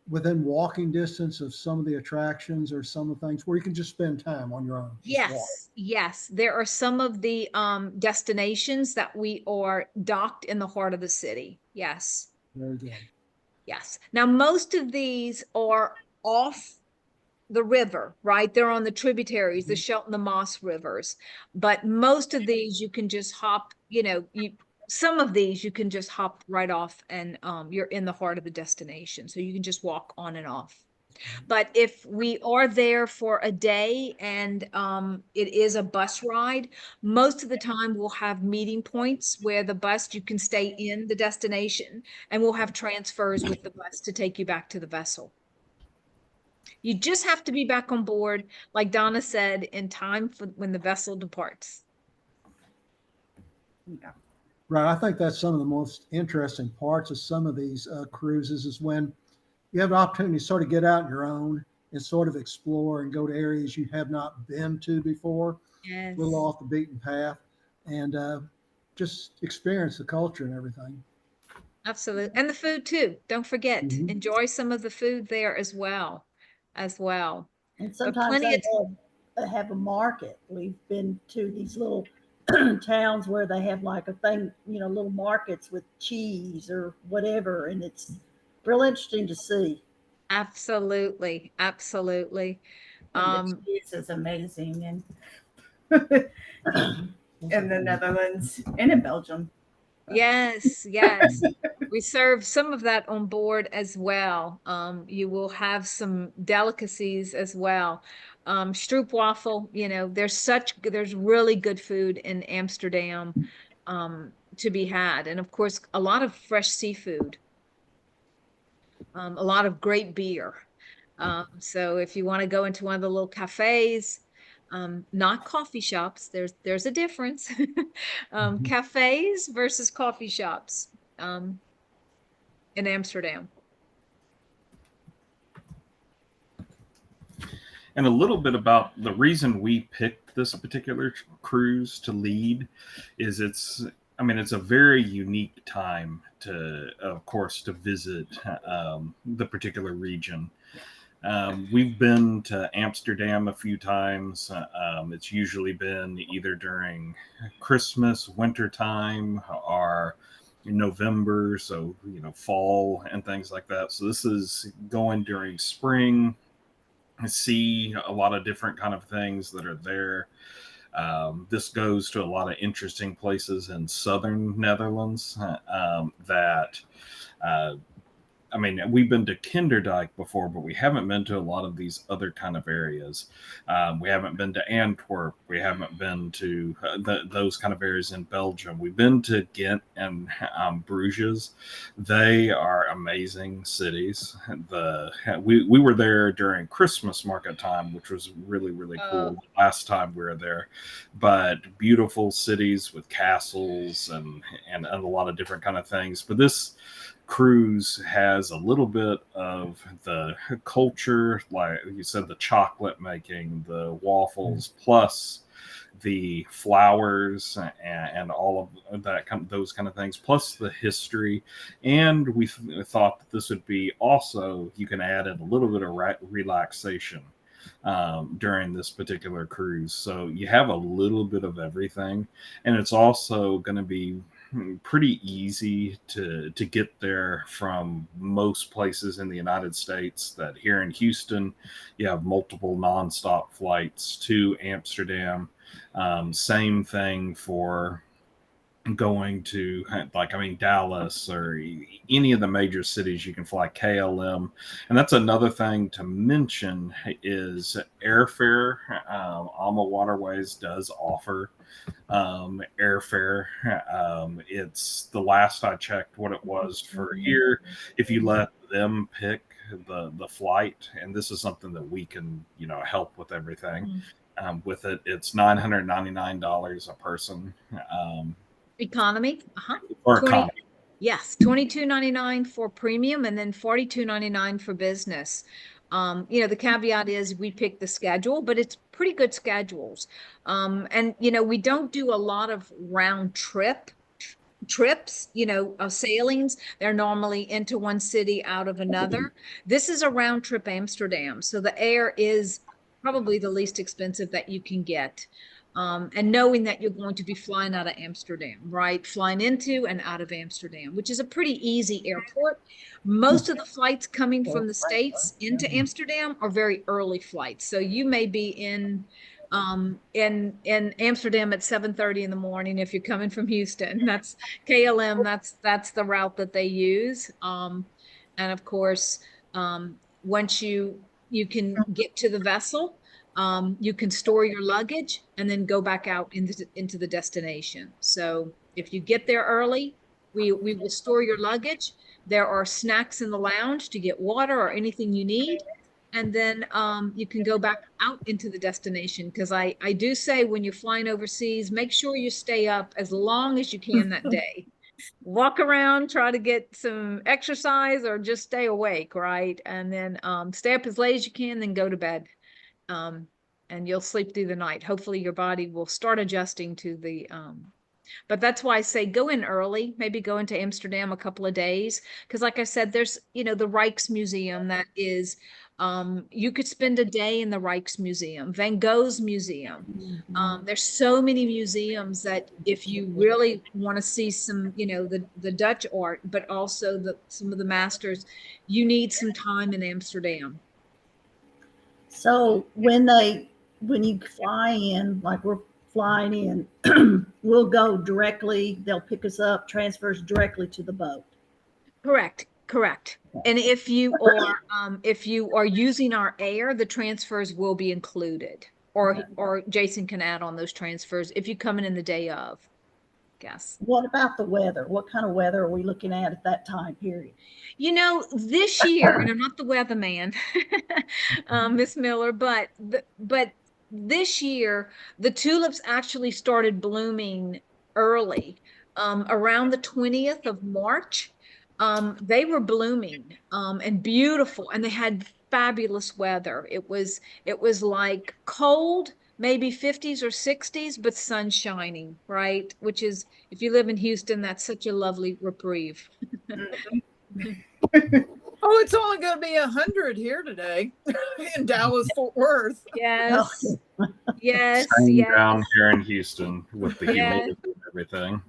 within walking distance of some of the attractions or some of the things where you can just spend time on your own? Yes, yes. There are some of the destinations that we are docked in the heart of the city. Yes. Very good. Yes. Now, most of these are off the river, right? They're on the tributaries, the Shelton, the Moss rivers. But most of these you can just hop, some of these you can just hop right off, and you're in the heart of the destination. So you can just walk on and off. But if we are there for a day and it is a bus ride, most of the time we'll have meeting points where the bus, you can stay in the destination, and we'll have transfers with the bus to take you back to the vessel. You just have to be back on board, like Donna said, in time for when the vessel departs. Yeah. Right. I think that's some of the most interesting parts of some of these cruises is when you have an opportunity to sort of get out on your own and sort of explore and go to areas you have not been to before, Yes. a little off the beaten path, and just experience the culture and everything. Absolutely. And the food too. Don't forget, enjoy some of the food there as well. And But sometimes plenty they have a market. We've been to these little towns where they have like a thing, little markets with cheese or whatever, and it's real interesting to see. Absolutely. Absolutely. And the cheese is amazing. And in the Netherlands and in Belgium. Yes, yes. We serve some of that on board as well. You will have some delicacies as well. Stroopwafel, there's really good food in Amsterdam to be had. And of course, a lot of fresh seafood, a lot of great beer. So if you want to go into one of the little cafes, not coffee shops, there's a difference. Cafes versus coffee shops in Amsterdam. And a little bit about the reason we picked this particular cruise to lead is it's a very unique time to, of course, to visit the particular region. We've been to Amsterdam a few times. It's usually been either during Christmas, wintertime, or November, so fall and things like that. So this is going during spring. See a lot of different kind of things that are there. This goes to a lot of interesting places in southern Netherlands that uh, we've been to Kinderdijk before, but we haven't been to a lot of these other kind of areas. We haven't been to Antwerp. We haven't been to those kind of areas in Belgium. We've been to Ghent and Bruges. They are amazing cities. We were there during Christmas market time, which was really, really cool. Last time we were there, but beautiful cities with castles and a lot of different kind of things. But this cruise has a little bit of the culture, like you said, the chocolate making, the waffles, plus the flowers and all of that those kind of things, plus the history. And we thought that this would be also, you can add in a little bit of relaxation during this particular cruise. So you have a little bit of everything, and it's also going to be pretty easy to get there from most places in the United States. That here in Houston, you have multiple nonstop flights to Amsterdam. Same thing for going to Dallas or any of the major cities. You can fly KLM, and that's another thing to mention is airfare. AmaWaterways does offer airfare. It's the last I checked what it was for here. If you let them pick the flight, and this is something that we can help with everything. With it, it's $999 a person. Economy, Or economy. Yes, $22.99 for premium, and then $42.99 for business. The caveat is we pick the schedule, but it's pretty good schedules. And we don't do a lot of round trips, sailings. They're normally into one city out of another. This is a round trip Amsterdam, so the air is probably the least expensive that you can get. And knowing that you're going to be flying out of Amsterdam, right? Flying into and out of Amsterdam, which is a pretty easy airport. Most of the flights coming from the States into Amsterdam are very early flights. So you may be in Amsterdam at 7:30 in the morning if you're coming from Houston. That's KLM. That's the route that they use. And of course, once you can get to the vessel, you can store your luggage and then go back out into the destination. So if you get there early, we will store your luggage. There are snacks in the lounge to get water or anything you need. And then you can go back out into the destination. Because I do say when you're flying overseas, make sure you stay up as long as you can that day. Walk around, try to get some exercise, or just stay awake, right? And then stay up as late as you can, then go to bed. And you'll sleep through the night. Hopefully your body will start adjusting to the but that's why I say go in early, maybe go into Amsterdam a couple of days. Because like I said, there's, the Rijksmuseum that is, you could spend a day in the Rijksmuseum, Van Gogh's museum. There's so many museums that if you really want to see some, the Dutch art, but also some of the masters, you need some time in Amsterdam. So when you fly in, like we're flying in, we'll go directly, they'll pick us up, transfers directly to the boat. Correct, correct. And if you are using our air, the transfers will be included. Or Jason can add on those transfers if you come in the day of. Guess. What about the weather? What kind of weather are we looking at that time period? You know, this year, and I'm not the weatherman, Miss Miller, but this year the tulips actually started blooming early, around the 20th of March. They were blooming, and beautiful, and they had fabulous weather. It was like cold, maybe 50s or 60s, but sun shining, right? Which is, if you live in Houston, that's such a lovely reprieve. Oh, it's only going to be 100 here today in Dallas, Fort Worth. Yes. Yes. Same Yes. down here in Houston with the Yes. humidity and everything.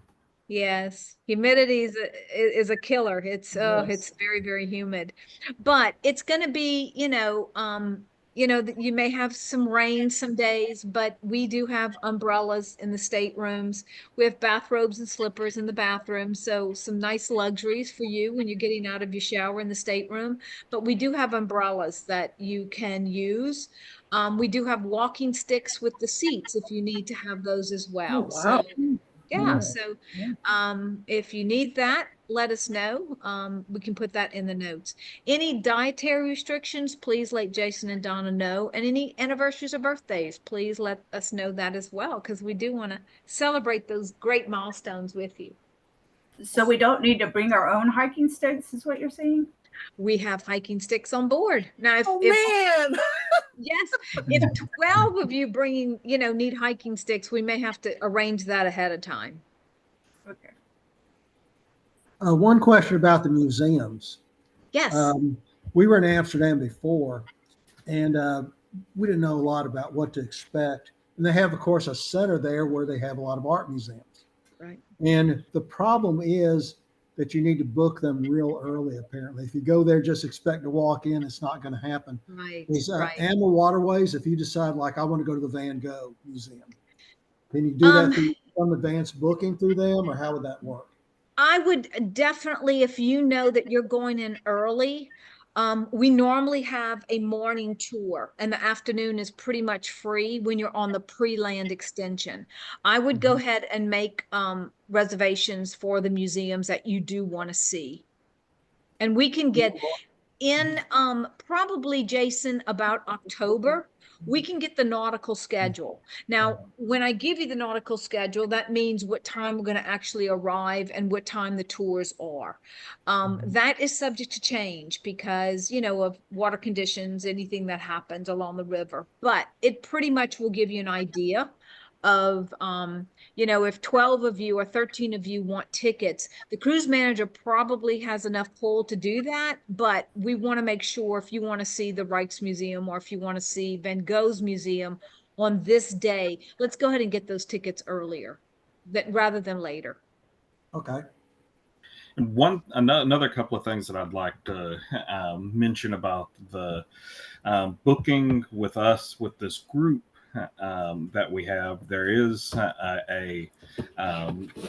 Yes. Humidity is a killer. It's it's very, very humid. But it's going to be, you may have some rain some days, but we do have umbrellas in the staterooms. We have bathrobes and slippers in the bathroom, so some nice luxuries for you when you're getting out of your shower in the stateroom. But we do have umbrellas that you can use. We do have walking sticks with the seats if you need to have those as well. Oh, wow. So yeah, so Yeah. if you need that, let us know. We can put that in the notes. Any dietary restrictions, please let Jason and Donna know. And any anniversaries or birthdays, please let us know that as well, because we do want to celebrate those great milestones with you. So we don't need to bring our own hiking sticks, is what you're saying? We have hiking sticks on board. Now, Oh, if man. yes, if 12 of you bringing, need hiking sticks, we may have to arrange that ahead of time. Okay. One question about the museums. Yes. We were in Amsterdam before, and we didn't know a lot about what to expect. And they have, of course, a center there where they have a lot of art museums. Right. And the problem is that you need to book them real early, apparently. If you go there just expect to walk in, it's not going to happen. Right. Is Right. AmaWaterways, if you decide, like, I want to go to the Van Gogh Museum, can you do that through some advanced booking through them, or how would that work? I would definitely, if you know that you're going in early, we normally have a morning tour, and the afternoon is pretty much free when you're on the pre-land extension. I would go ahead and make reservations for the museums that you do want to see. And we can get in probably, Jason, about October, we can get the nautical schedule. Now, when I give you the nautical schedule, that means what time we're going to actually arrive and what time the tours are. That is subject to change because, of water conditions, anything that happens along the river. But it pretty much will give you an idea of, if 12 of you or 13 of you want tickets, the cruise manager probably has enough pull to do that. But we want to make sure if you want to see the Rijksmuseum or if you want to see Van Gogh's museum on this day, let's go ahead and get those tickets earlier rather than later. Okay. And another couple of things that I'd like to mention about the booking with us with this group that we have. There is a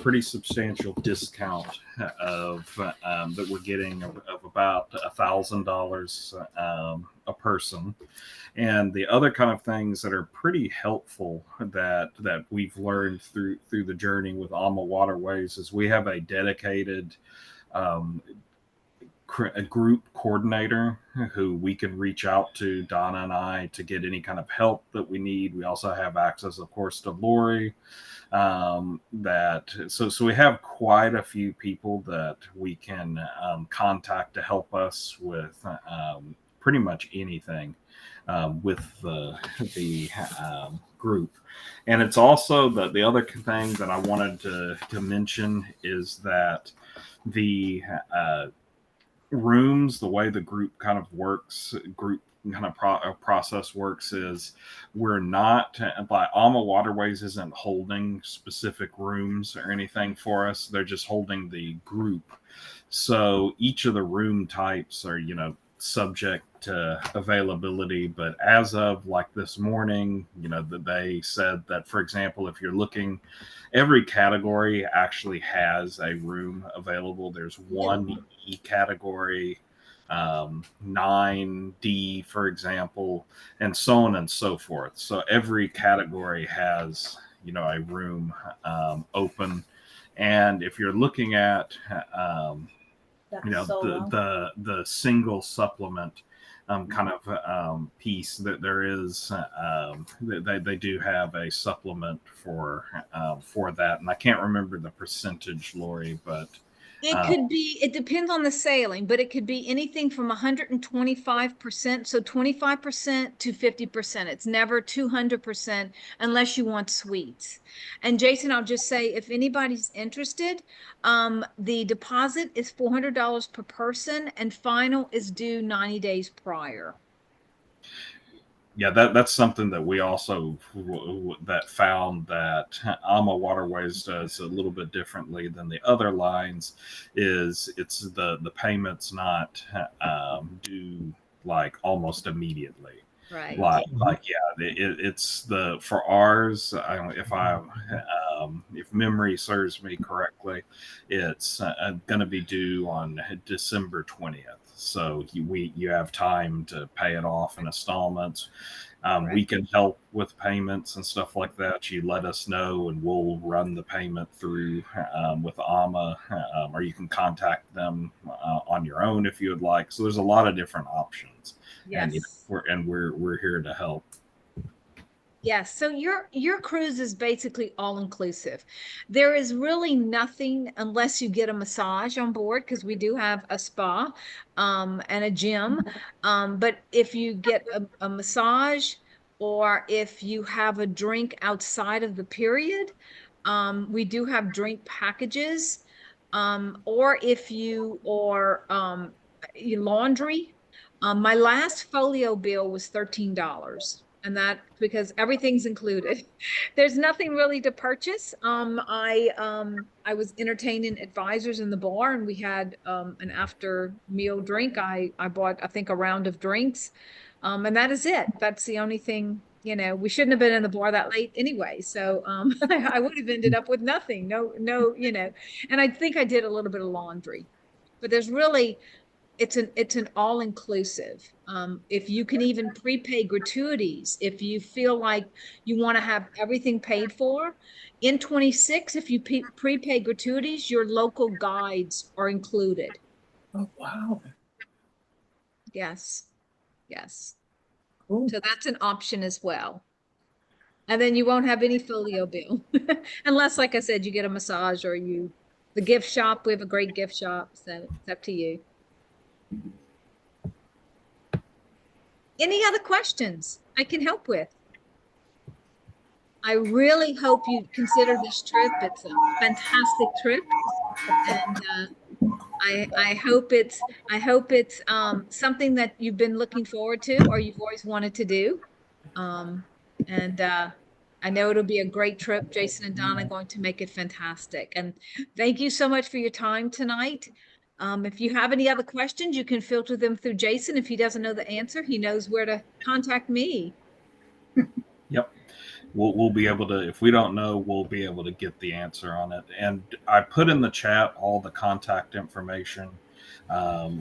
pretty substantial discount of that we're getting of about $1,000 a person. And the other kind of things that are pretty helpful that we've learned through the journey with AmaWaterways is we have a dedicated a group coordinator who we can reach out to, Donna and I, to get any kind of help that we need. We also have access, of course, to Lori. So we have quite a few people that we can contact to help us with pretty much anything with the group. And it's also the other thing that I wanted to mention is that the rooms, the way the group kind of works, process works is we're not, by AmaWaterways isn't holding specific rooms or anything for us. They're just holding the group. So each of the room types are, subject availability. But as of like this morning, they said that, for example, if you're looking, every category actually has a room available. There's one E category, 9D, for example, and so on and so forth. So every category has, a room open. And if you're looking at, the single supplement kind of piece, that there is, they do have a supplement for that, and I can't remember the percentage, Lori, but it could be, it depends on the sailing, but it could be anything from 125%, so 25% to 50%. It's never 200% unless you want sweets. And Jason, I'll just say, if anybody's interested, the deposit is $400 per person, and final is due 90 days prior. Yeah, that's something that we also that found that AmaWaterways does a little bit differently than the other lines. Is it's the payments not due like almost immediately. Right. It's the for ours. If memory serves me correctly, it's going to be due on December 20th. So you have time to pay it off in installments. We can help with payments and stuff like that. You let us know, and we'll run the payment through with AMA, or you can contact them on your own if you would like. So there's a lot of different options. Yes. And we're here to help. Yes. So your cruise is basically all inclusive. There is really nothing unless you get a massage on board, because we do have a spa and a gym. But if you get a massage, or if you have a drink outside of the period, we do have drink packages. Or if you or laundry. My last folio bill was $13. And that because everything's included. There's nothing really to purchase. I was entertaining advisors in the bar, and we had an after meal drink. I bought, I think, a round of drinks. And that is it. That's the only thing, we shouldn't have been in the bar that late anyway. So I would have ended up with nothing. No, and I think I did a little bit of laundry. But there's really, it's an all-inclusive. If you can even prepay gratuities, if you feel like you want to have everything paid for. In 26, if you prepay gratuities, your local guides are included. Oh, wow. Yes. Cool. So that's an option as well. And then you won't have any folio bill unless, like I said, you get a massage, or the gift shop. We have a great gift shop, so it's up to you. Any other questions I can help with? I really hope you consider this trip. It's a fantastic trip, and I hope it's something that you've been looking forward to, or you've always wanted to do. And I know it'll be a great trip. Jason and Donna are going to make it fantastic. And thank you so much for your time tonight. If you have any other questions, you can filter them through Jason. If he doesn't know the answer, he knows where to contact me. Yep. We'll be able to, if we don't know, we'll be able to get the answer on it. And I put in the chat all the contact information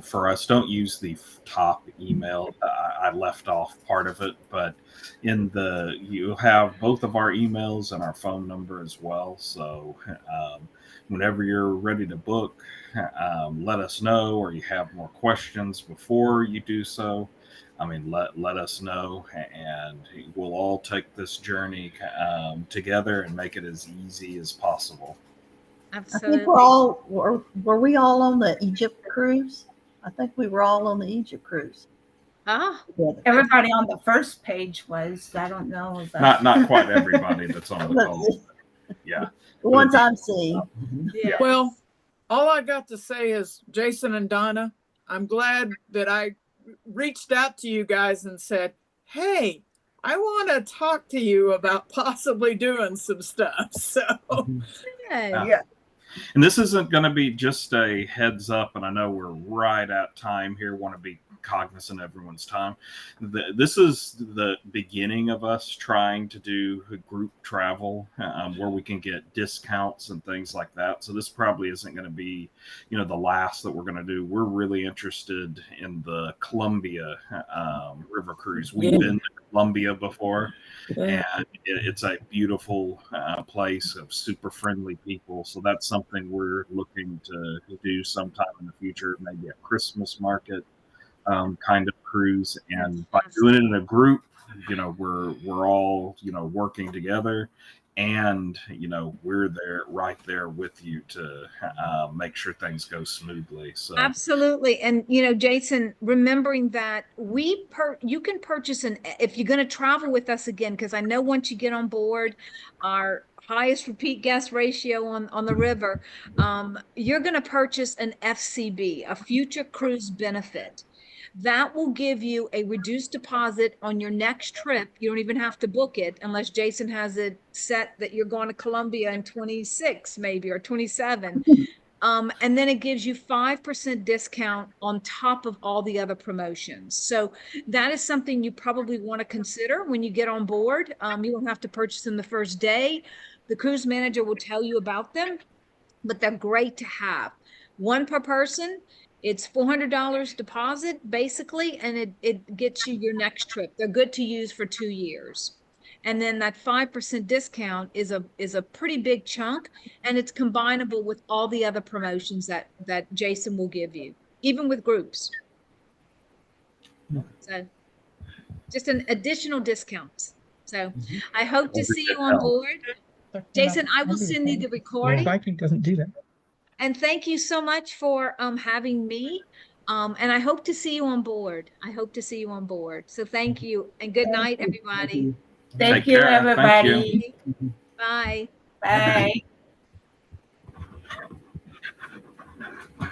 for us. Don't use the top email. I left off part of it, but you have both of our emails and our phone number as well. So whenever you're ready to book, let us know, or you have more questions before you do so. Let us know, and we'll all take this journey together and make it as easy as possible. Absolutely. I think were we all on the Egypt cruise? I think we were all on the Egypt cruise. Together. Everybody on the first page was. I don't know about not quite everybody that's on the call. Yeah. The ones I'm seeing. Yes. Well, all I got to say is, Jason and Donna, I'm glad that I reached out to you guys and said, hey, I want to talk to you about possibly doing some stuff. So Yeah. And this isn't going to be just a heads up, and I know we're right at time here. Want to be cognizant of everyone's time. This is the beginning of us trying to do group travel where we can get discounts and things like that. So this probably isn't going to be, the last that we're going to do. We're really interested in the Columbia river cruise. We've been to Columbia before, and it's a beautiful place of super friendly people. So that's something we're looking to do sometime in the future, maybe a Christmas market kind of cruise. And by doing it in a group, we're all working together, and we're right there with you to make sure things go smoothly. So absolutely. And Jason, remembering that you can purchase if you're going to travel with us again, because I know once you get on board, our highest repeat guest ratio on the river, you're going to purchase an FCB, a future cruise benefit. That will give you a reduced deposit on your next trip. You don't even have to book it unless Jason has it set that you're going to Columbia in 26 maybe, or 27. And then it gives you 5% discount on top of all the other promotions. So that is something you probably want to consider when you get on board. You don't have to purchase them the first day. The cruise manager will tell you about them, but they're great to have. One per person. It's $400 deposit basically, and it gets you your next trip. They're good to use for 2 years. And then that 5% discount is a pretty big chunk, and it's combinable with all the other promotions that Jason will give you, even with groups. So just an additional discounts. So I hope to see you on board. Jason, I will send you the recording. Viking doesn't do that. And thank you so much for having me. And I hope to see you on board. I hope to see you on board. So thank you, and good night, everybody. Thank you, everybody. Bye. Bye.